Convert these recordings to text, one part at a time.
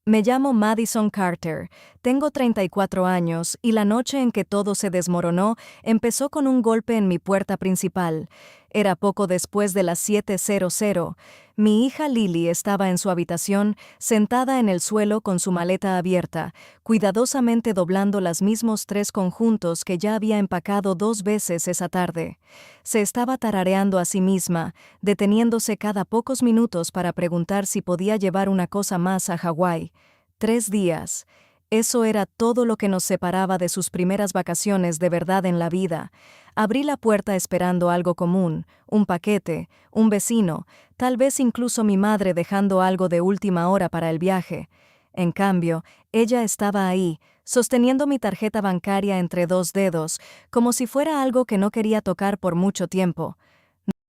Me llamo Madison Carter, tengo 34 años y la noche en que todo se desmoronó empezó con un golpe en mi puerta principal. Era poco después de las 7:00. Mi hija Lily estaba en su habitación, sentada en el suelo con su maleta abierta, cuidadosamente doblando los mismos 3 conjuntos que ya había empacado 2 veces esa tarde. Se estaba tarareando a sí misma, deteniéndose cada pocos minutos para preguntar si podía llevar una cosa más a Hawái. 3 días. Eso era todo lo que nos separaba de sus primeras vacaciones de verdad en la vida. Abrí la puerta esperando algo común, un paquete, un vecino, tal vez incluso mi madre dejando algo de última hora para el viaje. En cambio, ella estaba ahí, sosteniendo mi tarjeta bancaria entre 2 dedos, como si fuera algo que no quería tocar por mucho tiempo.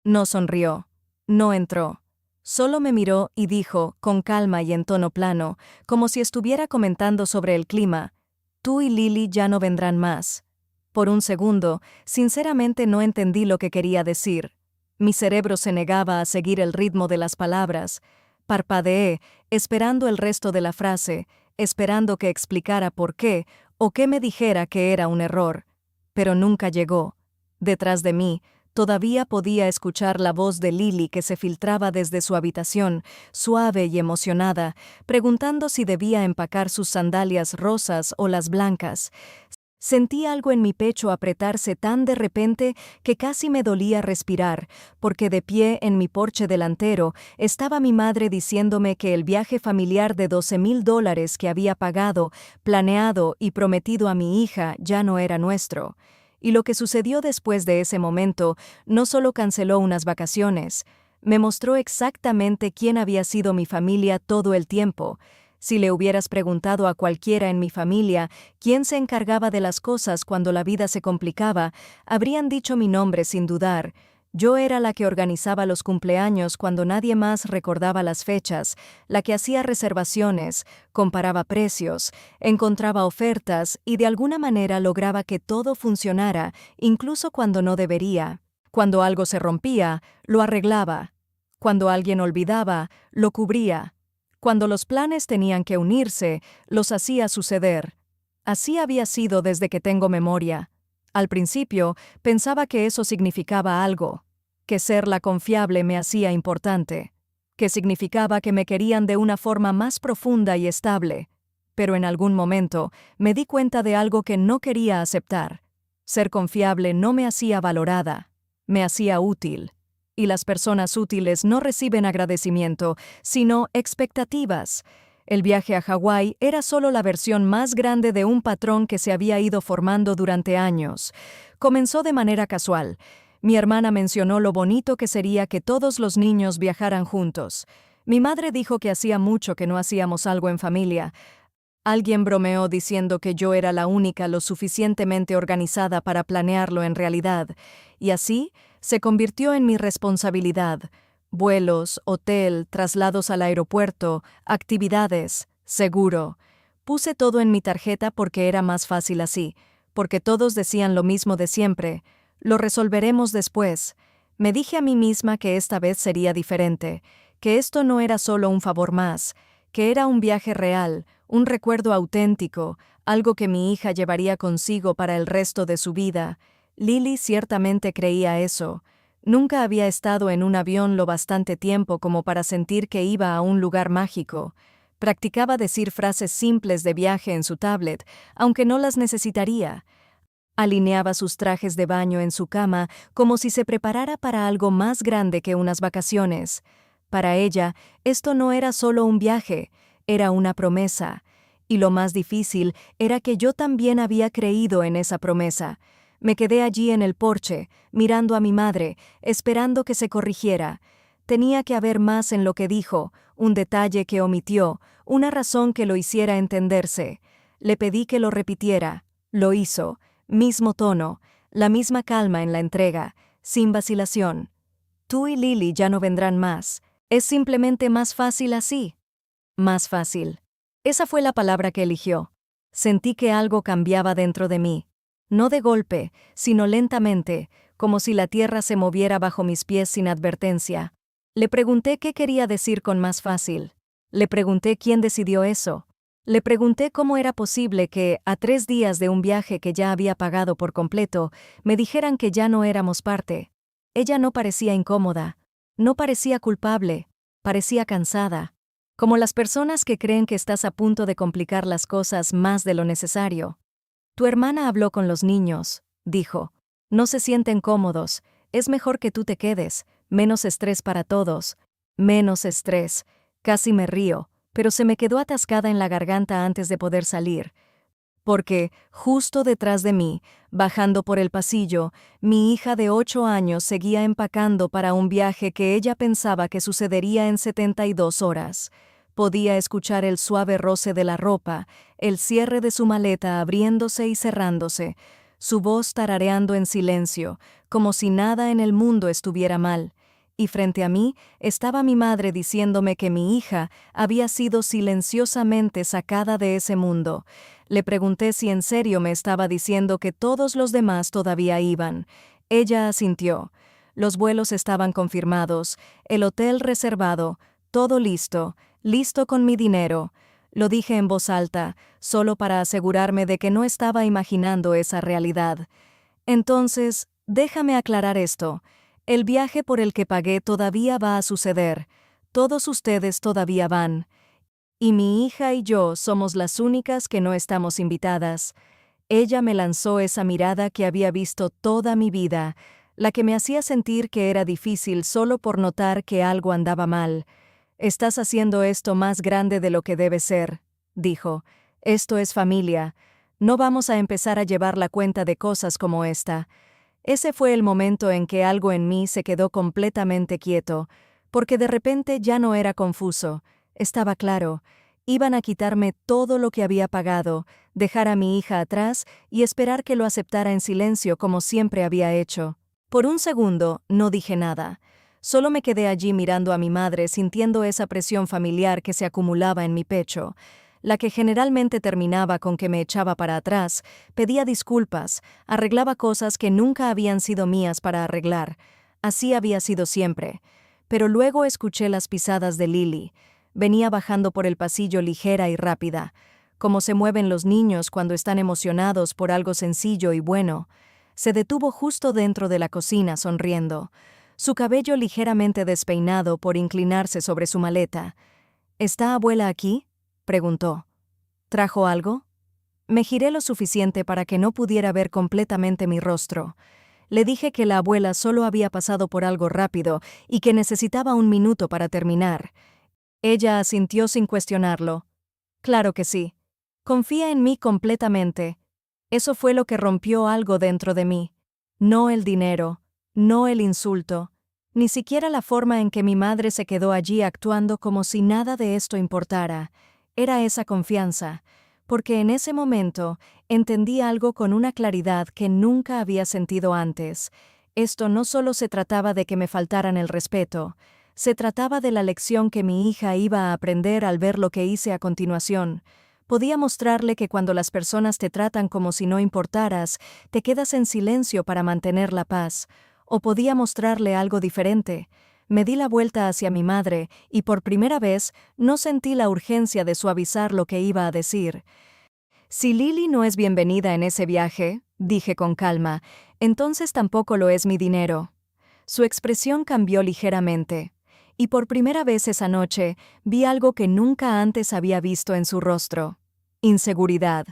No sonrió. No entró. Solo me miró y dijo, con calma y en tono plano, como si estuviera comentando sobre el clima: «Tú y Lily ya no vendrán más». Por un segundo, sinceramente no entendí lo que quería decir. Mi cerebro se negaba a seguir el ritmo de las palabras. Parpadeé, esperando el resto de la frase, esperando que explicara por qué, o que me dijera que era un error. Pero nunca llegó. Detrás de mí, todavía podía escuchar la voz de Lily que se filtraba desde su habitación, suave y emocionada, preguntando si debía empacar sus sandalias rosas o las blancas. Sentí algo en mi pecho apretarse tan de repente que casi me dolía respirar, porque de pie en mi porche delantero estaba mi madre diciéndome que el viaje familiar de $12,000 que había pagado, planeado y prometido a mi hija ya no era nuestro. Y lo que sucedió después de ese momento no solo canceló unas vacaciones, me mostró exactamente quién había sido mi familia todo el tiempo. Si le hubieras preguntado a cualquiera en mi familia quién se encargaba de las cosas cuando la vida se complicaba, habrían dicho mi nombre sin dudar. Yo era la que organizaba los cumpleaños cuando nadie más recordaba las fechas, la que hacía reservaciones, comparaba precios, encontraba ofertas y de alguna manera lograba que todo funcionara, incluso cuando no debería. Cuando algo se rompía, lo arreglaba. Cuando alguien olvidaba, lo cubría. Cuando los planes tenían que unirse, los hacía suceder. Así había sido desde que tengo memoria. Al principio, pensaba que eso significaba algo, que ser la confiable me hacía importante, que significaba que me querían de una forma más profunda y estable. Pero en algún momento, me di cuenta de algo que no quería aceptar. Ser confiable no me hacía valorada, me hacía útil. Y las personas útiles no reciben agradecimiento, sino expectativas. El viaje a Hawái era solo la versión más grande de un patrón que se había ido formando durante años. Comenzó de manera casual. Mi hermana mencionó lo bonito que sería que todos los niños viajaran juntos. Mi madre dijo que hacía mucho que no hacíamos algo en familia. Alguien bromeó diciendo que yo era la única lo suficientemente organizada para planearlo en realidad, y así se convirtió en mi responsabilidad. Vuelos, hotel, traslados al aeropuerto, actividades, seguro. Puse todo en mi tarjeta porque era más fácil así, porque todos decían lo mismo de siempre: lo resolveremos después. Me dije a mí misma que esta vez sería diferente, que esto no era solo un favor más, que era un viaje real, un recuerdo auténtico, algo que mi hija llevaría consigo para el resto de su vida. Lily ciertamente creía eso. Nunca había estado en un avión lo bastante tiempo como para sentir que iba a un lugar mágico. Practicaba decir frases simples de viaje en su tablet, aunque no las necesitaría. Alineaba sus trajes de baño en su cama como si se preparara para algo más grande que unas vacaciones. Para ella, esto no era solo un viaje, era una promesa. Y lo más difícil era que yo también había creído en esa promesa. Me quedé allí en el porche, mirando a mi madre, esperando que se corrigiera. Tenía que haber más en lo que dijo, un detalle que omitió, una razón que lo hiciera entenderse. Le pedí que lo repitiera. Lo hizo. Mismo tono, la misma calma en la entrega, sin vacilación. Tú y Lily ya no vendrán más. Es simplemente más fácil así. Más fácil. Esa fue la palabra que eligió. Sentí que algo cambiaba dentro de mí. No de golpe, sino lentamente, como si la tierra se moviera bajo mis pies sin advertencia. Le pregunté qué quería decir con más fácil. Le pregunté quién decidió eso. Le pregunté cómo era posible que, a 3 días de un viaje que ya había pagado por completo, me dijeran que ya no éramos parte. Ella no parecía incómoda. No parecía culpable. Parecía cansada. Como las personas que creen que estás a punto de complicar las cosas más de lo necesario. Tu hermana habló con los niños, dijo. No se sienten cómodos. Es mejor que tú te quedes. Menos estrés para todos. Menos estrés. Casi me río, pero se me quedó atascada en la garganta antes de poder salir. Porque, justo detrás de mí, bajando por el pasillo, mi hija de 8 años seguía empacando para un viaje que ella pensaba que sucedería en 72 horas. Podía escuchar el suave roce de la ropa, el cierre de su maleta abriéndose y cerrándose, su voz tarareando en silencio, como si nada en el mundo estuviera mal. Y frente a mí estaba mi madre diciéndome que mi hija había sido silenciosamente sacada de ese mundo. Le pregunté si en serio me estaba diciendo que todos los demás todavía iban. Ella asintió. Los vuelos estaban confirmados, el hotel reservado, todo listo, listo con mi dinero. Lo dije en voz alta, solo para asegurarme de que no estaba imaginando esa realidad. Entonces, déjame aclarar esto. El viaje por el que pagué todavía va a suceder. Todos ustedes todavía van. Y mi hija y yo somos las únicas que no estamos invitadas. Ella me lanzó esa mirada que había visto toda mi vida, la que me hacía sentir que era difícil solo por notar que algo andaba mal. Estás haciendo esto más grande de lo que debe ser, dijo. Esto es familia. No vamos a empezar a llevar la cuenta de cosas como esta. Ese fue el momento en que algo en mí se quedó completamente quieto, porque de repente ya no era confuso. Estaba claro, iban a quitarme todo lo que había pagado, dejar a mi hija atrás y esperar que lo aceptara en silencio como siempre había hecho. Por un segundo no dije nada. Solo me quedé allí mirando a mi madre sintiendo esa presión familiar que se acumulaba en mi pecho, la que generalmente terminaba con que me echaba para atrás, pedía disculpas, arreglaba cosas que nunca habían sido mías para arreglar. Así había sido siempre. Pero luego escuché las pisadas de Lily. Venía bajando por el pasillo ligera y rápida, como se mueven los niños cuando están emocionados por algo sencillo y bueno. Se detuvo justo dentro de la cocina sonriendo, su cabello ligeramente despeinado por inclinarse sobre su maleta. ¿Está abuela aquí?, preguntó. ¿Trajo algo? Me giré lo suficiente para que no pudiera ver completamente mi rostro. Le dije que la abuela solo había pasado por algo rápido y que necesitaba un minuto para terminar. Ella asintió sin cuestionarlo. Claro que sí. Confía en mí completamente. Eso fue lo que rompió algo dentro de mí. No el dinero, no el insulto, ni siquiera la forma en que mi madre se quedó allí actuando como si nada de esto importara. Era esa confianza, porque en ese momento entendí algo con una claridad que nunca había sentido antes. Esto no solo se trataba de que me faltaran el respeto, se trataba de la lección que mi hija iba a aprender al ver lo que hice a continuación. Podía mostrarle que cuando las personas te tratan como si no importaras, te quedas en silencio para mantener la paz. O podía mostrarle algo diferente. Me di la vuelta hacia mi madre y por primera vez no sentí la urgencia de suavizar lo que iba a decir. Si Lily no es bienvenida en ese viaje, dije con calma, entonces tampoco lo es mi dinero. Su expresión cambió ligeramente. Y por primera vez esa noche vi algo que nunca antes había visto en su rostro. Inseguridad.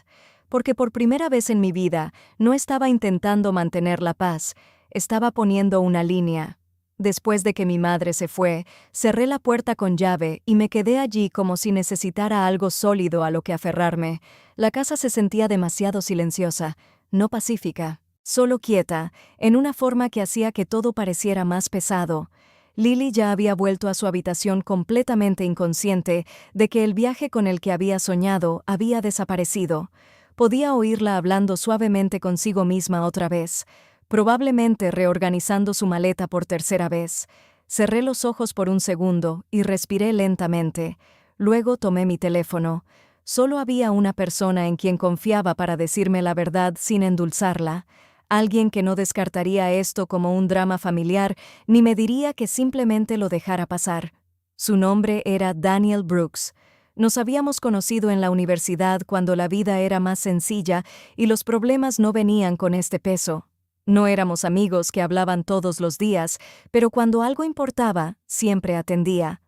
Porque por primera vez en mi vida no estaba intentando mantener la paz, estaba poniendo una línea. Después de que mi madre se fue, cerré la puerta con llave y me quedé allí como si necesitara algo sólido a lo que aferrarme. La casa se sentía demasiado silenciosa, no pacífica, solo quieta, en una forma que hacía que todo pareciera más pesado. Lily ya había vuelto a su habitación completamente inconsciente de que el viaje con el que había soñado había desaparecido. Podía oírla hablando suavemente consigo misma otra vez, probablemente reorganizando su maleta por tercera vez. Cerré los ojos por un segundo y respiré lentamente. Luego tomé mi teléfono. Solo había una persona en quien confiaba para decirme la verdad sin endulzarla. Alguien que no descartaría esto como un drama familiar ni me diría que simplemente lo dejara pasar. Su nombre era Daniel Brooks. Nos habíamos conocido en la universidad cuando la vida era más sencilla y los problemas no venían con este peso. No éramos amigos que hablaban todos los días, pero cuando algo importaba, siempre atendía.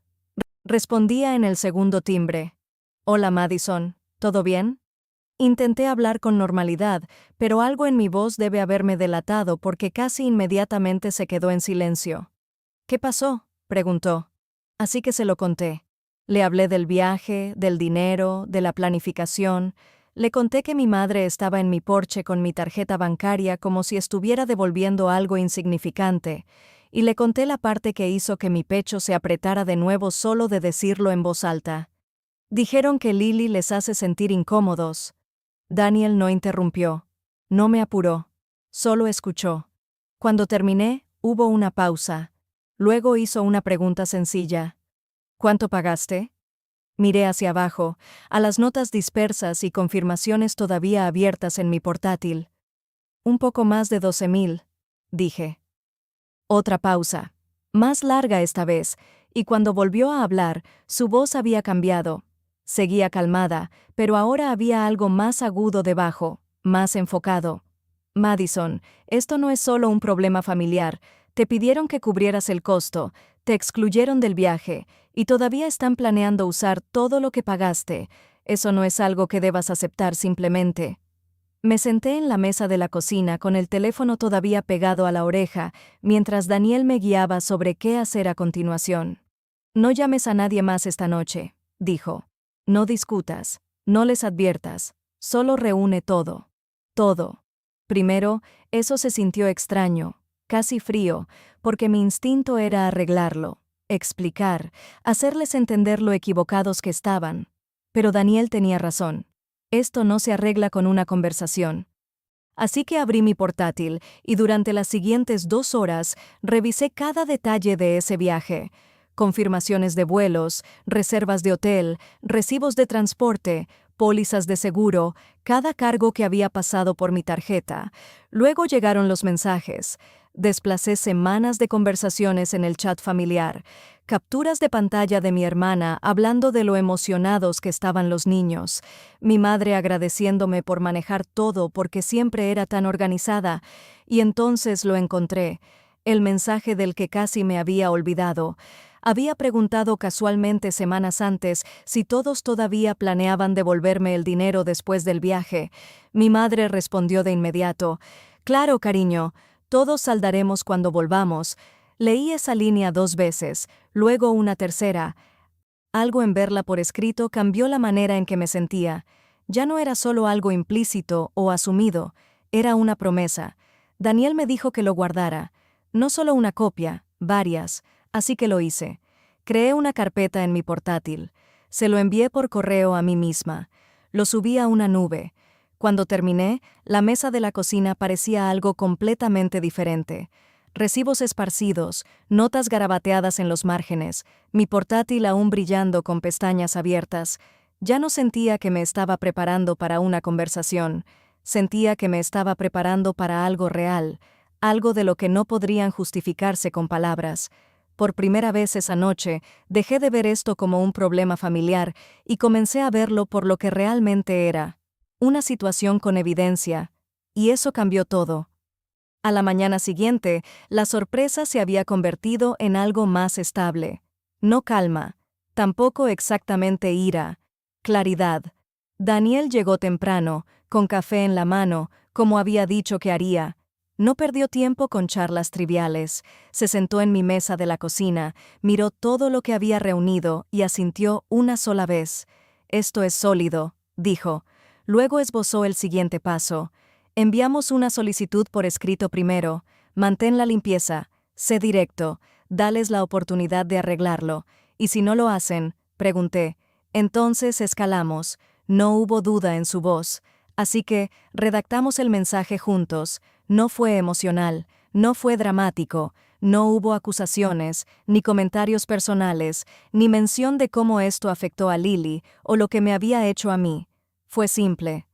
Respondía en el segundo timbre. Hola, Madison, ¿todo bien? Intenté hablar con normalidad, pero algo en mi voz debe haberme delatado porque casi inmediatamente se quedó en silencio. ¿Qué pasó?, preguntó. Así que se lo conté. Le hablé del viaje, del dinero, de la planificación. Le conté que mi madre estaba en mi porche con mi tarjeta bancaria como si estuviera devolviendo algo insignificante, y le conté la parte que hizo que mi pecho se apretara de nuevo solo de decirlo en voz alta. Dijeron que Lily les hace sentir incómodos. Daniel no interrumpió. No me apuró. Solo escuchó. Cuando terminé, hubo una pausa. Luego hizo una pregunta sencilla. ¿Cuánto pagaste? Miré hacia abajo, a las notas dispersas y confirmaciones todavía abiertas en mi portátil. Un poco más de 12,000, dije. Otra pausa. Más larga esta vez, y cuando volvió a hablar, su voz había cambiado. Seguía calmada, pero ahora había algo más agudo debajo, más enfocado. Madison, esto no es solo un problema familiar. Te pidieron que cubrieras el costo, te excluyeron del viaje, y todavía están planeando usar todo lo que pagaste. Eso no es algo que debas aceptar simplemente. Me senté en la mesa de la cocina con el teléfono todavía pegado a la oreja, mientras Daniel me guiaba sobre qué hacer a continuación. No llames a nadie más esta noche, dijo. No discutas, no les adviertas, solo reúne todo. Todo. Primero, eso se sintió extraño, casi frío, porque mi instinto era arreglarlo, explicar, hacerles entender lo equivocados que estaban. Pero Daniel tenía razón. Esto no se arregla con una conversación. Así que abrí mi portátil y durante las siguientes 2 horas revisé cada detalle de ese viaje. Confirmaciones de vuelos, reservas de hotel, recibos de transporte, pólizas de seguro, cada cargo que había pasado por mi tarjeta. Luego llegaron los mensajes. Desplacé semanas de conversaciones en el chat familiar, capturas de pantalla de mi hermana hablando de lo emocionados que estaban los niños, mi madre agradeciéndome por manejar todo porque siempre era tan organizada, y entonces lo encontré, el mensaje del que casi me había olvidado. Había preguntado casualmente semanas antes si todos todavía planeaban devolverme el dinero después del viaje. Mi madre respondió de inmediato, «Claro, cariño, todos saldaremos cuando volvamos». Leí esa línea 2 veces, luego una tercera. Algo en verla por escrito cambió la manera en que me sentía. Ya no era solo algo implícito o asumido, era una promesa. Daniel me dijo que lo guardara. No solo una copia, varias, así que lo hice. Creé una carpeta en mi portátil. Se lo envié por correo a mí misma. Lo subí a una nube. Cuando terminé, la mesa de la cocina parecía algo completamente diferente. Recibos esparcidos, notas garabateadas en los márgenes, mi portátil aún brillando con pestañas abiertas. Ya no sentía que me estaba preparando para una conversación. Sentía que me estaba preparando para algo real, algo de lo que no podrían justificarse con palabras. Por primera vez esa noche, dejé de ver esto como un problema familiar y comencé a verlo por lo que realmente era. Una situación con evidencia. Y eso cambió todo. A la mañana siguiente, la sorpresa se había convertido en algo más estable. No calma, tampoco exactamente ira, claridad. Daniel llegó temprano, con café en la mano, como había dicho que haría. No perdió tiempo con charlas triviales. Se sentó en mi mesa de la cocina, miró todo lo que había reunido y asintió una sola vez. «Esto es sólido», dijo. Luego esbozó el siguiente paso. «Enviamos una solicitud por escrito primero. Mantén la limpieza. Sé directo. Dales la oportunidad de arreglarlo. Y si no lo hacen», pregunté, «entonces escalamos». No hubo duda en su voz. Así que redactamos el mensaje juntos. No fue emocional, no fue dramático, no hubo acusaciones, ni comentarios personales, ni mención de cómo esto afectó a Lily o lo que me había hecho a mí. Fue simple.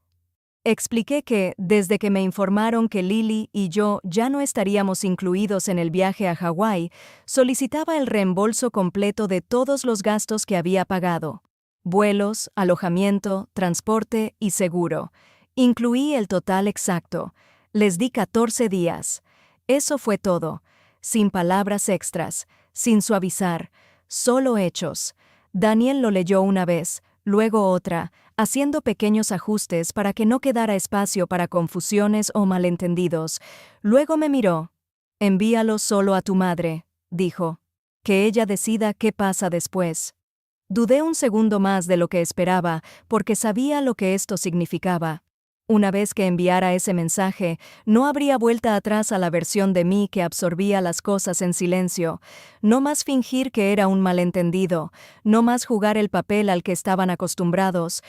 Expliqué que, desde que me informaron que Lily y yo ya no estaríamos incluidos en el viaje a Hawái, solicitaba el reembolso completo de todos los gastos que había pagado. vuelos, alojamiento, transporte y seguro. Incluí el total exacto. Les di 14 días. Eso fue todo. Sin palabras extras, sin suavizar, solo hechos. Daniel lo leyó una vez, luego otra, haciendo pequeños ajustes para que no quedara espacio para confusiones o malentendidos. Luego me miró. Envíalo solo a tu madre, dijo. Que ella decida qué pasa después. Dudé un segundo más de lo que esperaba, porque sabía lo que esto significaba. Una vez que enviara ese mensaje, no habría vuelta atrás a la versión de mí que absorbía las cosas en silencio. No más fingir que era un malentendido, no más jugar el papel al que estaban acostumbrados.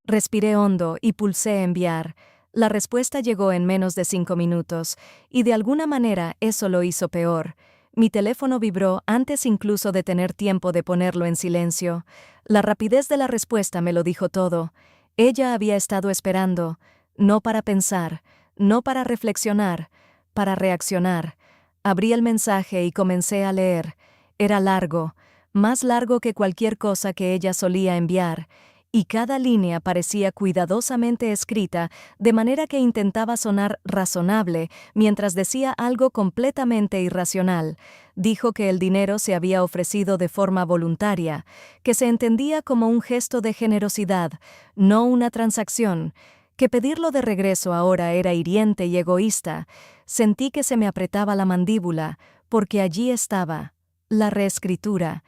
Respiré hondo y pulsé enviar. La respuesta llegó en menos de 5 minutos, y de alguna manera eso lo hizo peor. Mi teléfono vibró antes incluso de tener tiempo de ponerlo en silencio. La rapidez de la respuesta me lo dijo todo. Ella había estado esperando, no para pensar, no para reflexionar, para reaccionar. Abrí el mensaje y comencé a leer. Era largo, más largo que cualquier cosa que ella solía enviar, y cada línea parecía cuidadosamente escrita, de manera que intentaba sonar razonable, mientras decía algo completamente irracional. Dijo que el dinero se había ofrecido de forma voluntaria, que se entendía como un gesto de generosidad, no una transacción, que pedirlo de regreso ahora era hiriente y egoísta. Sentí que se me apretaba la mandíbula, porque allí estaba, la reescritura,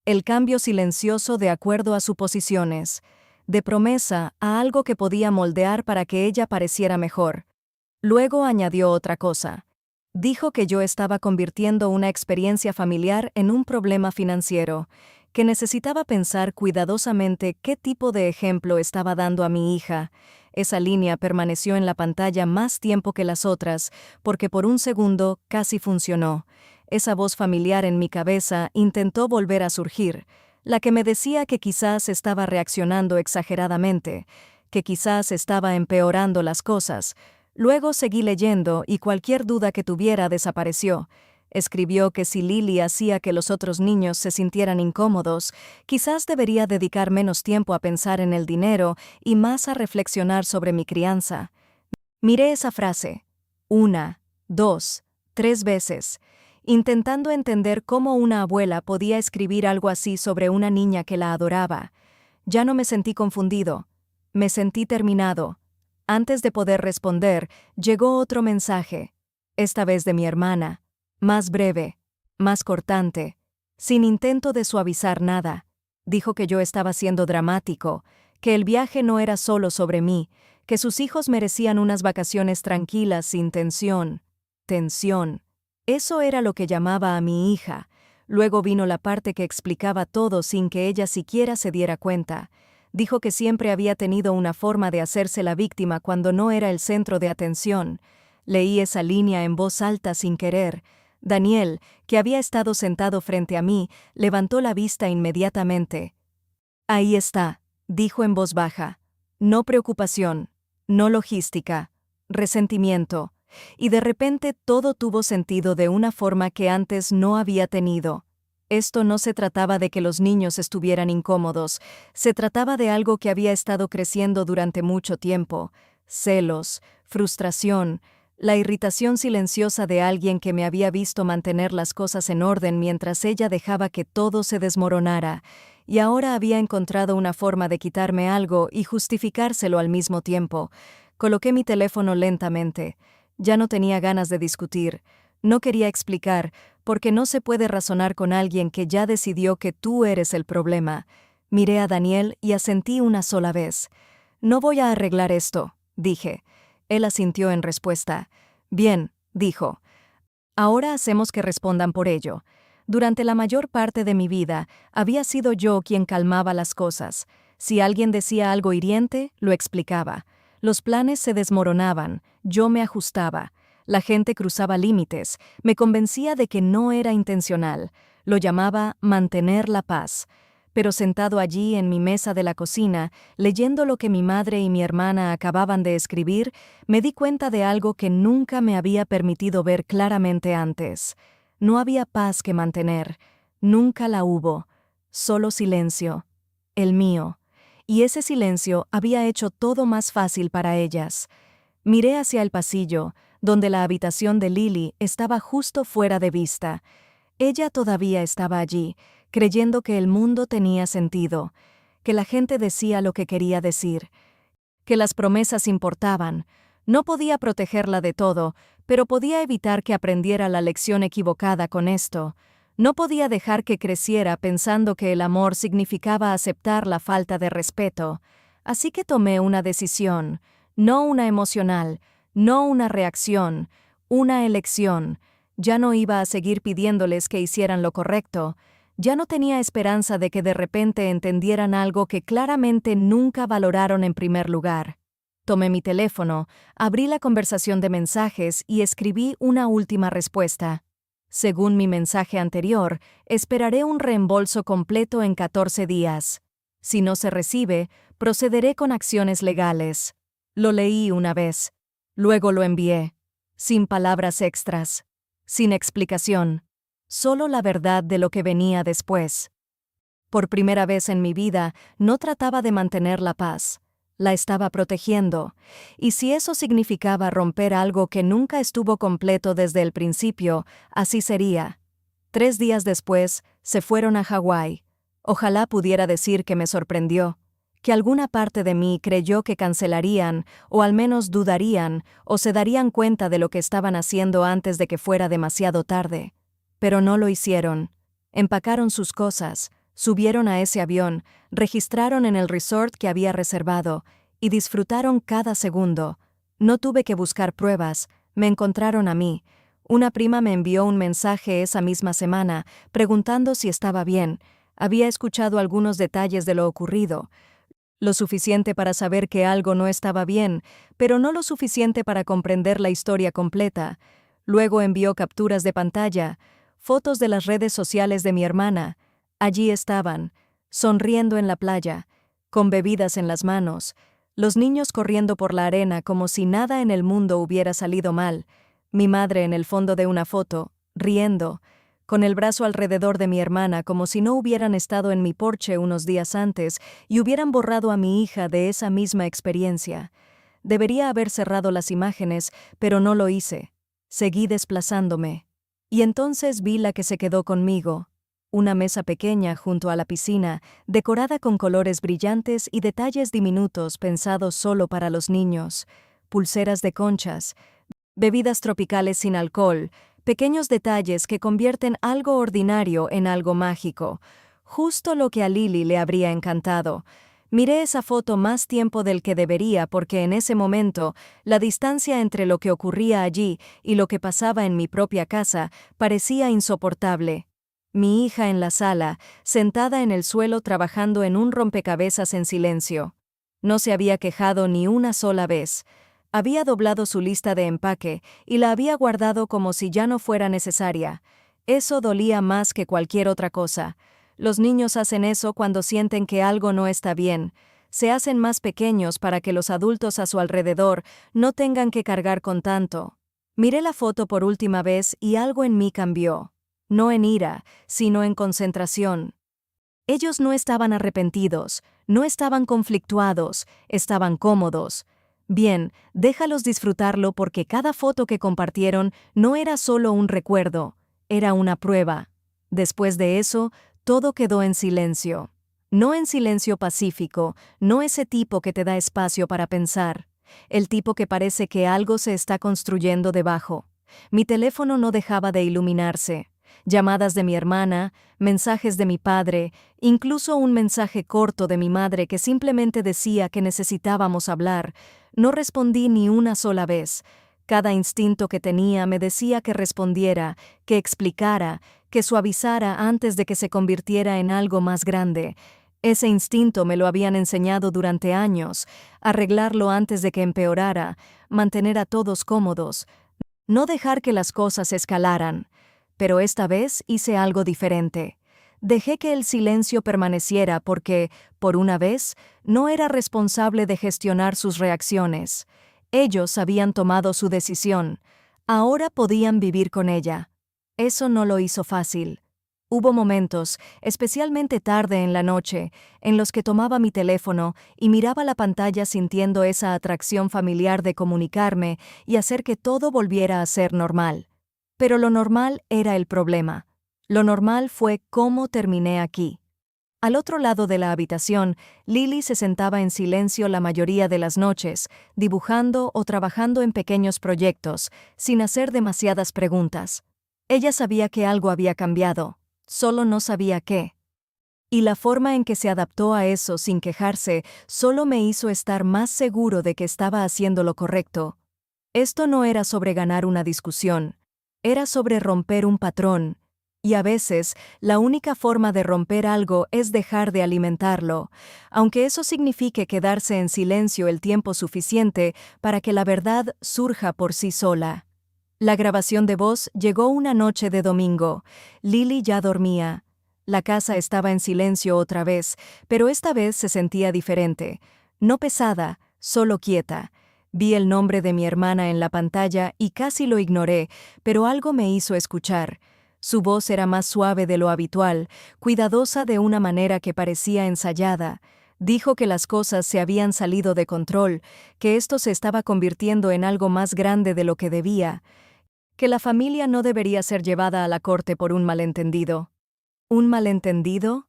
el cambio silencioso de acuerdo a suposiciones, de promesa a algo que podía moldear para que ella pareciera mejor. Luego añadió otra cosa. Dijo que yo estaba convirtiendo una experiencia familiar en un problema financiero, que necesitaba pensar cuidadosamente qué tipo de ejemplo estaba dando a mi hija. Esa línea permaneció en la pantalla más tiempo que las otras, porque por un segundo casi funcionó. Esa voz familiar en mi cabeza intentó volver a surgir, la que me decía que quizás estaba reaccionando exageradamente, que quizás estaba empeorando las cosas. Luego seguí leyendo y cualquier duda que tuviera desapareció. Escribió que si Lily hacía que los otros niños se sintieran incómodos, quizás debería dedicar menos tiempo a pensar en el dinero y más a reflexionar sobre mi crianza. Miré esa frase 1, 2, 3 veces, intentando entender cómo una abuela podía escribir algo así sobre una niña que la adoraba. Ya no me sentí confundido, me sentí terminado. Antes de poder responder, llegó otro mensaje, esta vez de mi hermana, más breve, más cortante, sin intento de suavizar nada. Dijo que yo estaba siendo dramático, que el viaje no era solo sobre mí, que sus hijos merecían unas vacaciones tranquilas sin tensión. Tensión. Eso era lo que llamaba a mi hija. Luego vino la parte que explicaba todo sin que ella siquiera se diera cuenta. Dijo que siempre había tenido una forma de hacerse la víctima cuando no era el centro de atención. Leí esa línea en voz alta sin querer. Daniel, que había estado sentado frente a mí, levantó la vista inmediatamente. Ahí está, dijo en voz baja. No preocupación, no logística, resentimiento. Y de repente todo tuvo sentido de una forma que antes no había tenido. Esto no se trataba de que los niños estuvieran incómodos, se trataba de algo que había estado creciendo durante mucho tiempo. Celos, frustración, la irritación silenciosa de alguien que me había visto mantener las cosas en orden mientras ella dejaba que todo se desmoronara, y ahora había encontrado una forma de quitarme algo y justificárselo al mismo tiempo. Coloqué mi teléfono lentamente. Ya no tenía ganas de discutir, no quería explicar, porque no se puede razonar con alguien que ya decidió que tú eres el problema. Miré a Daniel y asentí una sola vez. No voy a arreglar esto, dije. Él asintió en respuesta. Bien, dijo. Ahora hacemos que respondan por ello. Durante la mayor parte de mi vida, había sido yo quien calmaba las cosas. Si alguien decía algo hiriente, lo explicaba. Los planes se desmoronaban, yo me ajustaba. La gente cruzaba límites, me convencía de que no era intencional. Lo llamaba mantener la paz. Pero sentado allí en mi mesa de la cocina, leyendo lo que mi madre y mi hermana acababan de escribir, me di cuenta de algo que nunca me había permitido ver claramente antes. No había paz que mantener. Nunca la hubo. Solo silencio. el mío. Y ese silencio había hecho todo más fácil para ellas. Miré hacia el pasillo, donde la habitación de Lily estaba justo fuera de vista. Ella todavía estaba allí, creyendo que el mundo tenía sentido, que la gente decía lo que quería decir, que las promesas importaban. No podía protegerla de todo, pero podía evitar que aprendiera la lección equivocada con esto. No podía dejar que creciera pensando que el amor significaba aceptar la falta de respeto. Así que tomé una decisión, no una emocional, no una reacción, una elección. Ya no iba a seguir pidiéndoles que hicieran lo correcto. Ya no tenía esperanza de que de repente entendieran algo que claramente nunca valoraron en primer lugar. Tomé mi teléfono, abrí la conversación de mensajes y escribí una última respuesta. Según mi mensaje anterior, esperaré un reembolso completo en 14 días. Si no se recibe, procederé con acciones legales. Lo leí una vez. Luego lo envié. Sin palabras extras. Sin explicación. Solo la verdad de lo que venía después. Por primera vez en mi vida, no trataba de mantener la paz. La estaba protegiendo. Y si eso significaba romper algo que nunca estuvo completo desde el principio, así sería. 3 días después, se fueron a Hawái. Ojalá pudiera decir que me sorprendió, que alguna parte de mí creyó que cancelarían, o al menos dudarían, o se darían cuenta de lo que estaban haciendo antes de que fuera demasiado tarde. Pero no lo hicieron. Empacaron sus cosas, subieron a ese avión, registraron en el resort que había reservado, y disfrutaron cada segundo. No tuve que buscar pruebas, me encontraron a mí. Una prima me envió un mensaje esa misma semana, preguntando si estaba bien. Había escuchado algunos detalles de lo ocurrido. Lo suficiente para saber que algo no estaba bien, pero no lo suficiente para comprender la historia completa. Luego envió capturas de pantalla, fotos de las redes sociales de mi hermana. Allí estaban, sonriendo en la playa, con bebidas en las manos, los niños corriendo por la arena como si nada en el mundo hubiera salido mal, mi madre en el fondo de una foto, riendo, con el brazo alrededor de mi hermana como si no hubieran estado en mi porche unos días antes y hubieran borrado a mi hija de esa misma experiencia. Debería haber cerrado las imágenes, pero no lo hice. Seguí desplazándome. Y entonces vi la que se quedó conmigo. Una mesa pequeña junto a la piscina, decorada con colores brillantes y detalles diminutos pensados solo para los niños, pulseras de conchas, bebidas tropicales sin alcohol, pequeños detalles que convierten algo ordinario en algo mágico, justo lo que a Lily le habría encantado. Miré esa foto más tiempo del que debería porque en ese momento la distancia entre lo que ocurría allí y lo que pasaba en mi propia casa parecía insoportable. Mi hija en la sala, sentada en el suelo trabajando en un rompecabezas en silencio. No se había quejado ni una sola vez. Había doblado su lista de empaque y la había guardado como si ya no fuera necesaria. Eso dolía más que cualquier otra cosa. Los niños hacen eso cuando sienten que algo no está bien. Se hacen más pequeños para que los adultos a su alrededor no tengan que cargar con tanto. Miré la foto por última vez y algo en mí cambió. No en ira, sino en concentración. Ellos no estaban arrepentidos, no estaban conflictuados, estaban cómodos. Bien, déjalos disfrutarlo porque cada foto que compartieron no era solo un recuerdo, era una prueba. Después de eso, todo quedó en silencio. No en silencio pacífico, no ese tipo que te da espacio para pensar. El tipo que parece que algo se está construyendo debajo. Mi teléfono no dejaba de iluminarse. Llamadas de mi hermana, mensajes de mi padre, incluso un mensaje corto de mi madre que simplemente decía que necesitábamos hablar. No respondí ni una sola vez. Cada instinto que tenía me decía que respondiera, que explicara, que suavizara antes de que se convirtiera en algo más grande. Ese instinto me lo habían enseñado durante años, arreglarlo antes de que empeorara, mantener a todos cómodos, no dejar que las cosas escalaran. Pero esta vez hice algo diferente. Dejé que el silencio permaneciera porque, por una vez, no era responsable de gestionar sus reacciones. Ellos habían tomado su decisión. Ahora podían vivir con ella. Eso no lo hizo fácil. Hubo momentos, especialmente tarde en la noche, en los que tomaba mi teléfono y miraba la pantalla sintiendo esa atracción familiar de comunicarme y hacer que todo volviera a ser normal. Pero lo normal era el problema. Lo normal fue cómo terminé aquí. Al otro lado de la habitación, Lily se sentaba en silencio la mayoría de las noches, dibujando o trabajando en pequeños proyectos, sin hacer demasiadas preguntas. Ella sabía que algo había cambiado, solo no sabía qué. Y la forma en que se adaptó a eso sin quejarse solo me hizo estar más seguro de que estaba haciendo lo correcto. Esto no era sobre ganar una discusión, era sobre romper un patrón. Y a veces, la única forma de romper algo es dejar de alimentarlo, aunque eso signifique quedarse en silencio el tiempo suficiente para que la verdad surja por sí sola. La grabación de voz llegó una noche de domingo. Lily ya dormía. La casa estaba en silencio otra vez, pero esta vez se sentía diferente. No pesada, solo quieta. Vi el nombre de mi hermana en la pantalla y casi lo ignoré, pero algo me hizo escuchar. Su voz era más suave de lo habitual, cuidadosa de una manera que parecía ensayada. Dijo que las cosas se habían salido de control, que esto se estaba convirtiendo en algo más grande de lo que debía, que la familia no debería ser llevada a la corte por un malentendido. ¿Un malentendido?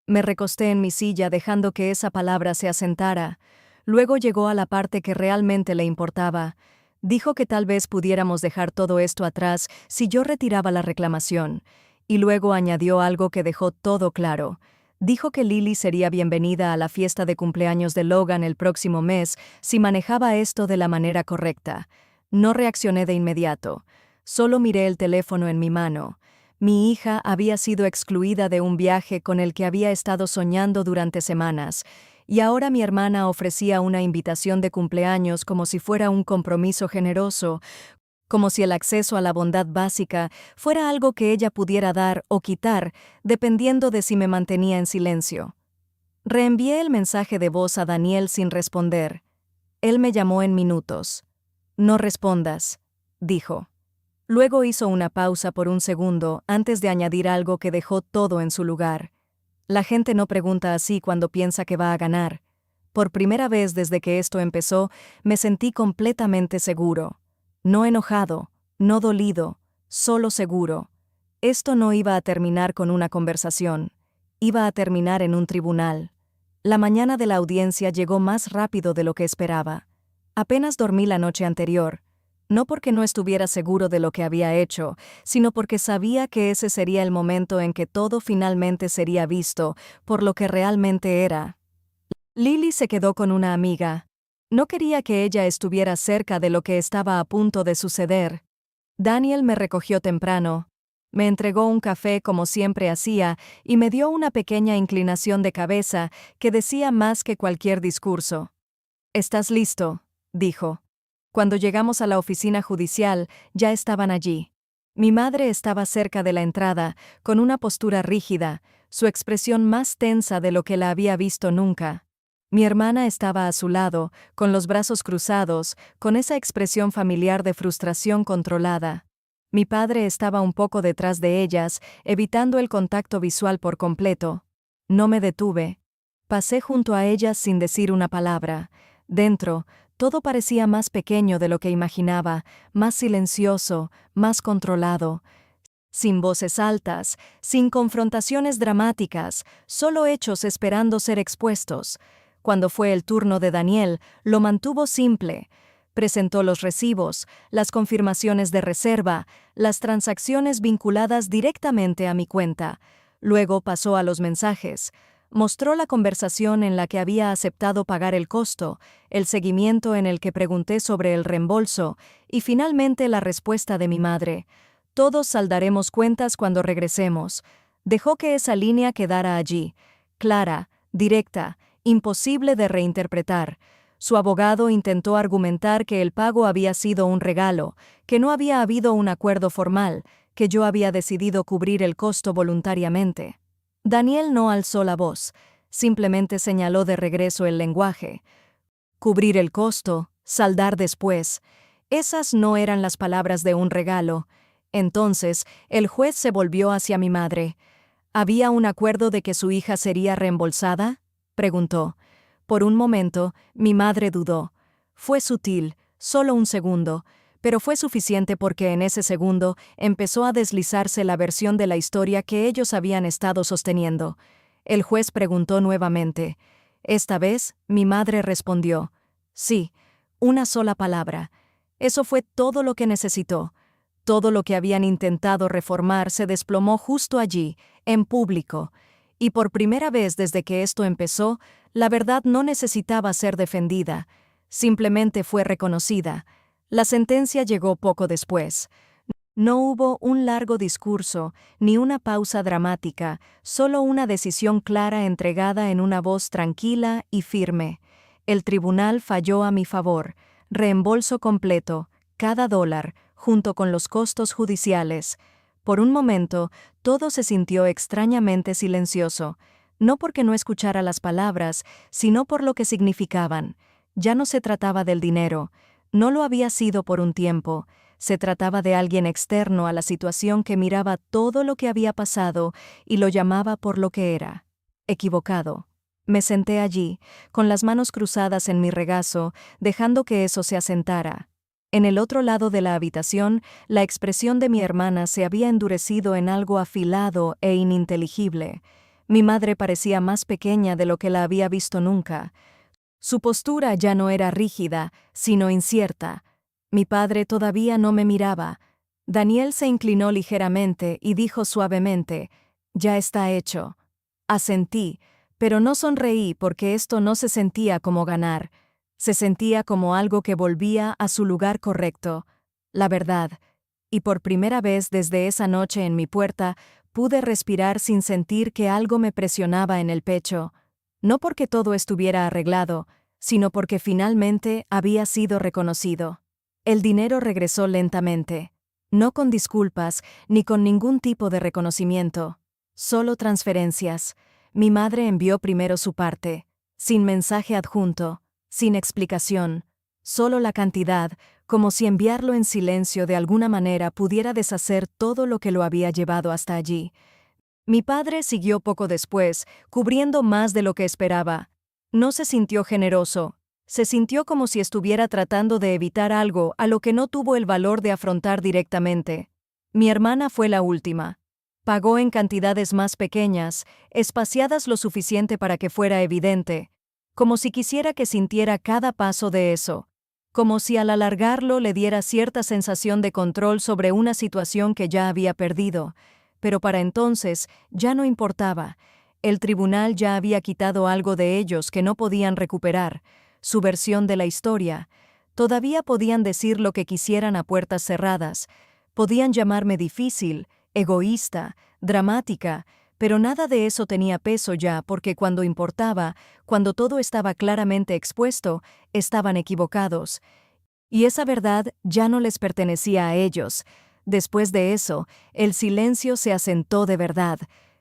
Me recosté en mi silla dejando que esa palabra se asentara. Luego llegó a la parte que realmente le importaba. Dijo que tal vez pudiéramos dejar todo esto atrás si yo retiraba la reclamación. Y luego añadió algo que dejó todo claro. Dijo que Lily sería bienvenida a la fiesta de cumpleaños de Logan el próximo mes si manejaba esto de la manera correcta. No reaccioné de inmediato. Solo miré el teléfono en mi mano. Mi hija había sido excluida de un viaje con el que había estado soñando durante semanas, y ahora mi hermana ofrecía una invitación de cumpleaños como si fuera un compromiso generoso, como si el acceso a la bondad básica fuera algo que ella pudiera dar o quitar, dependiendo de si me mantenía en silencio. Reenvié el mensaje de voz a Daniel sin responder. Él me llamó en minutos. No respondas, dijo. Luego hizo una pausa por un segundo antes de añadir algo que dejó todo en su lugar. La gente no pregunta así cuando piensa que va a ganar. Por primera vez desde que esto empezó, me sentí completamente seguro. No enojado, no dolido, solo seguro. Esto no iba a terminar con una conversación. Iba a terminar en un tribunal. La mañana de la audiencia llegó más rápido de lo que esperaba. Apenas dormí la noche anterior. No porque no estuviera seguro de lo que había hecho, sino porque sabía que ese sería el momento en que todo finalmente sería visto por lo que realmente era. Lily se quedó con una amiga. No quería que ella estuviera cerca de lo que estaba a punto de suceder. Daniel me recogió temprano. Me entregó un café como siempre hacía y me dio una pequeña inclinación de cabeza que decía más que cualquier discurso. «¿Estás listo?», dijo. Cuando llegamos a la oficina judicial, ya estaban allí. Mi madre estaba cerca de la entrada, con una postura rígida, su expresión más tensa de lo que la había visto nunca. Mi hermana estaba a su lado, con los brazos cruzados, con esa expresión familiar de frustración controlada. Mi padre estaba un poco detrás de ellas, evitando el contacto visual por completo. No me detuve. Pasé junto a ellas sin decir una palabra. Dentro, todo parecía más pequeño de lo que imaginaba, más silencioso, más controlado. Sin voces altas, sin confrontaciones dramáticas, solo hechos esperando ser expuestos. Cuando fue el turno de Daniel, lo mantuvo simple. Presentó los recibos, las confirmaciones de reserva, las transacciones vinculadas directamente a mi cuenta. Luego pasó a los mensajes. Mostró la conversación en la que había aceptado pagar el costo, el seguimiento en el que pregunté sobre el reembolso y finalmente la respuesta de mi madre. Todos saldaremos cuentas cuando regresemos. Dejó que esa línea quedara allí, clara, directa, imposible de reinterpretar. Su abogado intentó argumentar que el pago había sido un regalo, que no había habido un acuerdo formal, que yo había decidido cubrir el costo voluntariamente. Daniel no alzó la voz, simplemente señaló de regreso el lenguaje. Cubrir el costo, saldar después. Esas no eran las palabras de un regalo. Entonces, el juez se volvió hacia mi madre. ¿Había un acuerdo de que su hija sería reembolsada? Preguntó. Por un momento, mi madre dudó. Fue sutil, solo un segundo, pero fue suficiente porque en ese segundo empezó a deslizarse la versión de la historia que ellos habían estado sosteniendo. El juez preguntó nuevamente. Esta vez, mi madre respondió. Sí, una sola palabra. Eso fue todo lo que necesitó. Todo lo que habían intentado reformar se desplomó justo allí, en público. Y por primera vez desde que esto empezó, la verdad no necesitaba ser defendida. Simplemente fue reconocida. La sentencia llegó poco después. No hubo un largo discurso, ni una pausa dramática, solo una decisión clara entregada en una voz tranquila y firme. El tribunal falló a mi favor. Reembolso completo, cada dólar, junto con los costos judiciales. Por un momento, todo se sintió extrañamente silencioso, no porque no escuchara las palabras, sino por lo que significaban. Ya no se trataba del dinero, no lo había sido por un tiempo. Se trataba de alguien externo a la situación que miraba todo lo que había pasado y lo llamaba por lo que era. Equivocado. Me senté allí, con las manos cruzadas en mi regazo, dejando que eso se asentara. En el otro lado de la habitación, la expresión de mi hermana se había endurecido en algo afilado e ininteligible. Mi madre parecía más pequeña de lo que la había visto nunca. Su postura ya no era rígida, sino incierta. Mi padre todavía no me miraba. Daniel se inclinó ligeramente y dijo suavemente, «Ya está hecho». Asentí, pero no sonreí porque esto no se sentía como ganar. Se sentía como algo que volvía a su lugar correcto, la verdad. Y por primera vez desde esa noche en mi puerta, pude respirar sin sentir que algo me presionaba en el pecho. No porque todo estuviera arreglado, sino porque finalmente había sido reconocido. El dinero regresó lentamente, no con disculpas ni con ningún tipo de reconocimiento, solo transferencias. Mi madre envió primero su parte, sin mensaje adjunto, sin explicación, solo la cantidad, como si enviarlo en silencio de alguna manera pudiera deshacer todo lo que lo había llevado hasta allí. Mi padre siguió poco después, cubriendo más de lo que esperaba. No se sintió generoso. Se sintió como si estuviera tratando de evitar algo a lo que no tuvo el valor de afrontar directamente. Mi hermana fue la última. Pagó en cantidades más pequeñas, espaciadas lo suficiente para que fuera evidente, como si quisiera que sintiera cada paso de eso, como si al alargarlo le diera cierta sensación de control sobre una situación que ya había perdido. Pero para entonces ya no importaba. El tribunal ya había quitado algo de ellos que no podían recuperar, su versión de la historia. Todavía podían decir lo que quisieran a puertas cerradas. Podían llamarme difícil, egoísta, dramática, pero nada de eso tenía peso ya porque cuando importaba, cuando todo estaba claramente expuesto, estaban equivocados. Y esa verdad ya no les pertenecía a ellos. Después de eso, el silencio se asentó de verdad,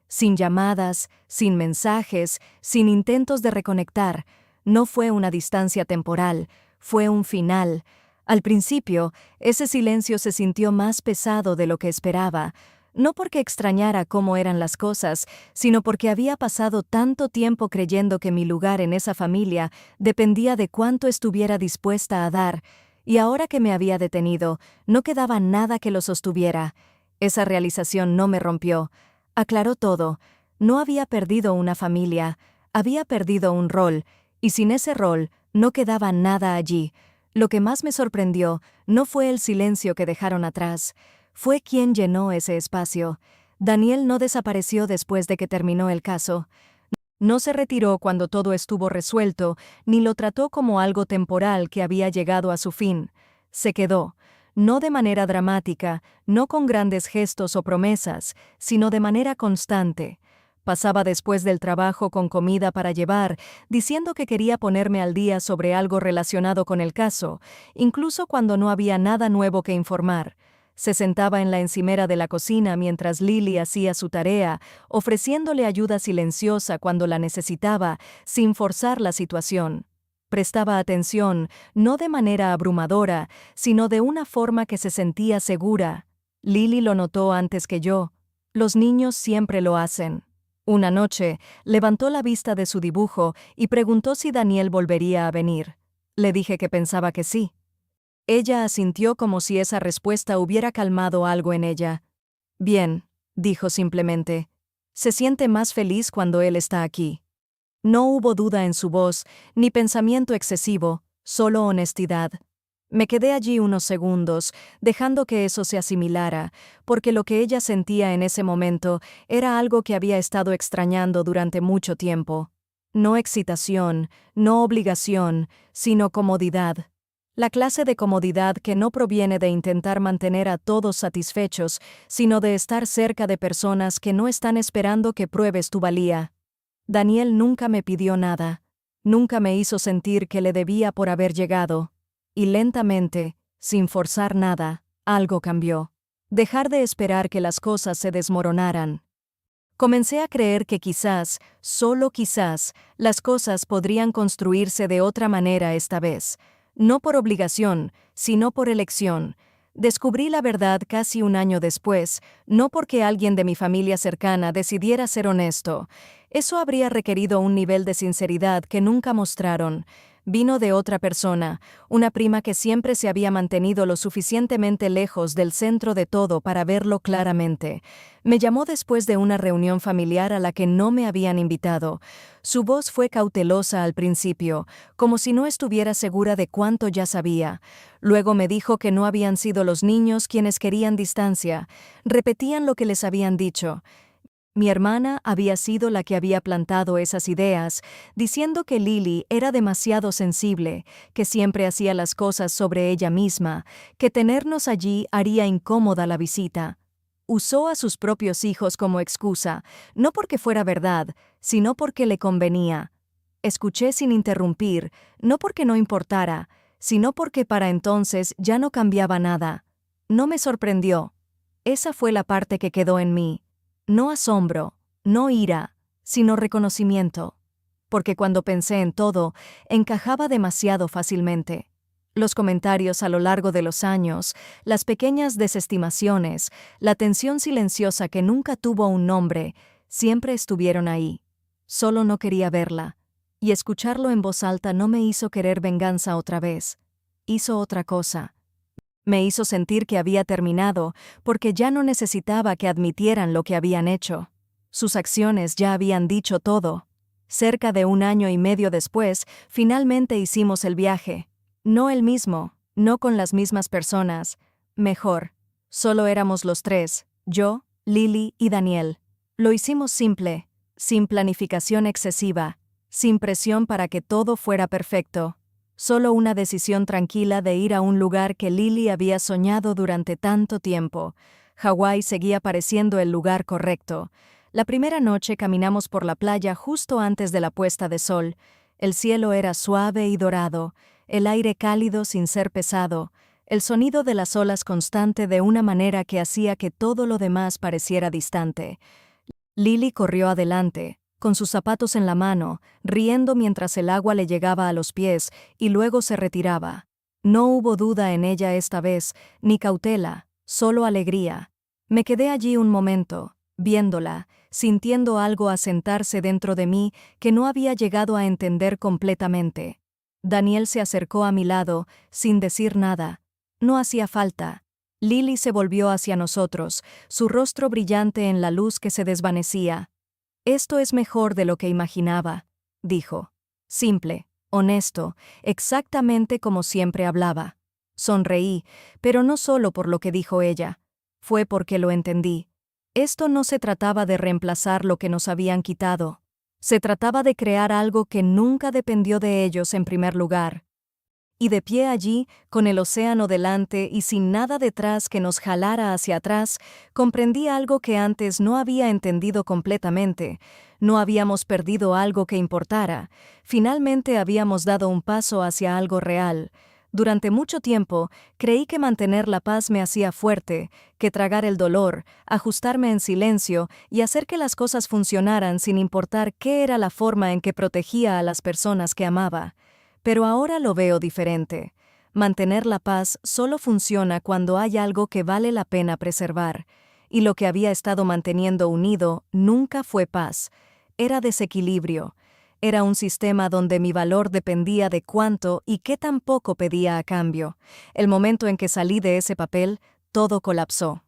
sin llamadas, sin mensajes, sin intentos de reconectar. No fue una distancia temporal, fue un final. Al principio, ese silencio se sintió más pesado de lo que esperaba, no porque extrañara cómo eran las cosas, sino porque había pasado tanto tiempo creyendo que mi lugar en esa familia dependía de cuánto estuviera dispuesta a dar, y ahora que me había detenido, no quedaba nada que lo sostuviera. Esa realización no me rompió. Aclaró todo. No había perdido una familia, había perdido un rol, y sin ese rol no quedaba nada allí. Lo que más me sorprendió no fue el silencio que dejaron atrás, fue quien llenó ese espacio. Daniel no desapareció después de que terminó el caso. No se retiró cuando todo estuvo resuelto, ni lo trató como algo temporal que había llegado a su fin. Se quedó, no de manera dramática, no con grandes gestos o promesas, sino de manera constante. Pasaba después del trabajo con comida para llevar, diciendo que quería ponerme al día sobre algo relacionado con el caso, incluso cuando no había nada nuevo que informar. Se sentaba en la encimera de la cocina mientras Lily hacía su tarea, ofreciéndole ayuda silenciosa cuando la necesitaba, sin forzar la situación. Prestaba atención, no de manera abrumadora, sino de una forma que se sentía segura. Lily lo notó antes que yo. Los niños siempre lo hacen. Una noche, levantó la vista de su dibujo y preguntó si Daniel volvería a venir. Le dije que pensaba que sí. Ella asintió como si esa respuesta hubiera calmado algo en ella. Bien, dijo simplemente. Se siente más feliz cuando él está aquí. No hubo duda en su voz, ni pensamiento excesivo, solo honestidad. Me quedé allí unos segundos, dejando que eso se asimilara, porque lo que ella sentía en ese momento era algo que había estado extrañando durante mucho tiempo. No excitación, no obligación, sino comodidad. La clase de comodidad que no proviene de intentar mantener a todos satisfechos, sino de estar cerca de personas que no están esperando que pruebes tu valía. Daniel nunca me pidió nada. Nunca me hizo sentir que le debía por haber llegado. Y lentamente, sin forzar nada, algo cambió. Dejar de esperar que las cosas se desmoronaran. Comencé a creer que quizás, solo quizás, las cosas podrían construirse de otra manera esta vez. No por obligación, sino por elección. Descubrí la verdad casi un año después, no porque alguien de mi familia cercana decidiera ser honesto. Eso habría requerido un nivel de sinceridad que nunca mostraron. Vino de otra persona, una prima que siempre se había mantenido lo suficientemente lejos del centro de todo para verlo claramente. Me llamó después de una reunión familiar a la que no me habían invitado. Su voz fue cautelosa al principio, como si no estuviera segura de cuánto ya sabía. Luego me dijo que no habían sido los niños quienes querían distancia. Repetían lo que les habían dicho. Mi hermana había sido la que había plantado esas ideas, diciendo que Lily era demasiado sensible, que siempre hacía las cosas sobre ella misma, que tenernos allí haría incómoda la visita. Usó a sus propios hijos como excusa, no porque fuera verdad, sino porque le convenía. Escuché sin interrumpir, no porque no importara, sino porque para entonces ya no cambiaba nada. No me sorprendió. Esa fue la parte que quedó en mí. No asombro, no ira, sino reconocimiento. Porque cuando pensé en todo, encajaba demasiado fácilmente. Los comentarios a lo largo de los años, las pequeñas desestimaciones, la tensión silenciosa que nunca tuvo un nombre, siempre estuvieron ahí. Solo no quería verla. Y escucharlo en voz alta no me hizo querer venganza otra vez. Hizo otra cosa. Me hizo sentir que había terminado, porque ya no necesitaba que admitieran lo que habían hecho. Sus acciones ya habían dicho todo. Cerca de un año y medio después, finalmente hicimos el viaje. No el mismo, no con las mismas personas. Mejor. Solo éramos los tres, yo, Lily y Daniel. Lo hicimos simple, sin planificación excesiva, sin presión para que todo fuera perfecto. Solo una decisión tranquila de ir a un lugar que Lily había soñado durante tanto tiempo. Hawái seguía pareciendo el lugar correcto. La primera noche caminamos por la playa justo antes de la puesta de sol. El cielo era suave y dorado, el aire cálido sin ser pesado, el sonido de las olas constante de una manera que hacía que todo lo demás pareciera distante. Lily corrió adelante, con sus zapatos en la mano, riendo mientras el agua le llegaba a los pies y luego se retiraba. No hubo duda en ella esta vez, ni cautela, solo alegría. Me quedé allí un momento, viéndola, sintiendo algo asentarse dentro de mí que no había llegado a entender completamente. Daniel se acercó a mi lado, sin decir nada. No hacía falta. Lily se volvió hacia nosotros, su rostro brillante en la luz que se desvanecía. «Esto es mejor de lo que imaginaba», dijo. Simple, honesto, exactamente como siempre hablaba. Sonreí, pero no solo por lo que dijo ella. Fue porque lo entendí. Esto no se trataba de reemplazar lo que nos habían quitado. Se trataba de crear algo que nunca dependió de ellos en primer lugar. Y de pie allí, con el océano delante y sin nada detrás que nos jalara hacia atrás, comprendí algo que antes no había entendido completamente. No habíamos perdido algo que importara. Finalmente habíamos dado un paso hacia algo real. Durante mucho tiempo, creí que mantener la paz me hacía fuerte, que tragar el dolor, ajustarme en silencio y hacer que las cosas funcionaran sin importar qué era la forma en que protegía a las personas que amaba. Pero ahora lo veo diferente. Mantener la paz solo funciona cuando hay algo que vale la pena preservar. y lo que había estado manteniendo unido nunca fue paz. Era desequilibrio. Era un sistema donde mi valor dependía de cuánto y qué tan poco pedía a cambio. El momento en que salí de ese papel, todo colapsó.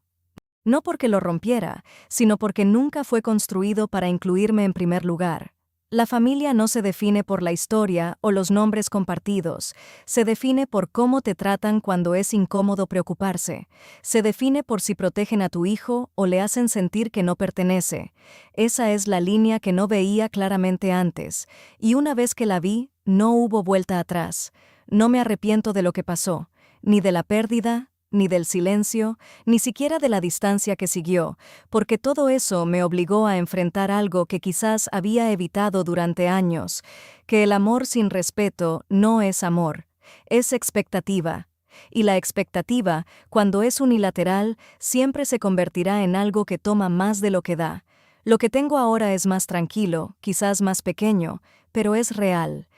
No porque lo rompiera, sino porque nunca fue construido para incluirme en primer lugar. La familia no se define por la historia o los nombres compartidos, se define por cómo te tratan cuando es incómodo preocuparse, se define por si protegen a tu hijo o le hacen sentir que no pertenece. Esa es la línea que no veía claramente antes, y una vez que la vi, no hubo vuelta atrás. No me arrepiento de lo que pasó, ni de la pérdida, ni del silencio, ni siquiera de la distancia que siguió, porque todo eso me obligó a enfrentar algo que quizás había evitado durante años, que el amor sin respeto no es amor, es expectativa. Y la expectativa, cuando es unilateral, siempre se convertirá en algo que toma más de lo que da. Lo que tengo ahora es más tranquilo, quizás más pequeño, pero es real.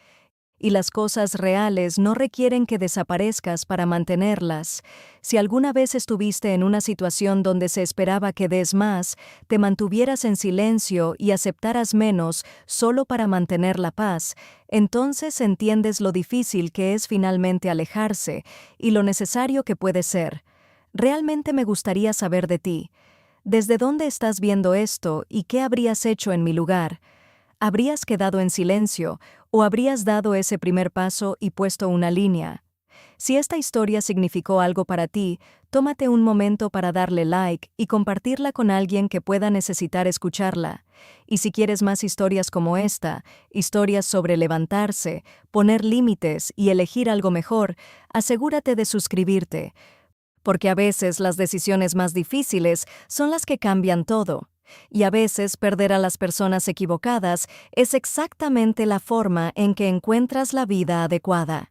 Y las cosas reales no requieren que desaparezcas para mantenerlas. Si alguna vez estuviste en una situación donde se esperaba que des más, te mantuvieras en silencio y aceptaras menos solo para mantener la paz, entonces entiendes lo difícil que es finalmente alejarse y lo necesario que puede ser. Realmente me gustaría saber de ti. ¿Desde dónde estás viendo esto y qué habrías hecho en mi lugar? ¿Habrías quedado en silencio o habrías dado ese primer paso y puesto una línea? Si esta historia significó algo para ti, tómate un momento para darle like y compartirla con alguien que pueda necesitar escucharla. Y si quieres más historias como esta, historias sobre levantarse, poner límites y elegir algo mejor, asegúrate de suscribirte, porque a veces las decisiones más difíciles son las que cambian todo. Y a veces perder a las personas equivocadas es exactamente la forma en que encuentras la vida adecuada.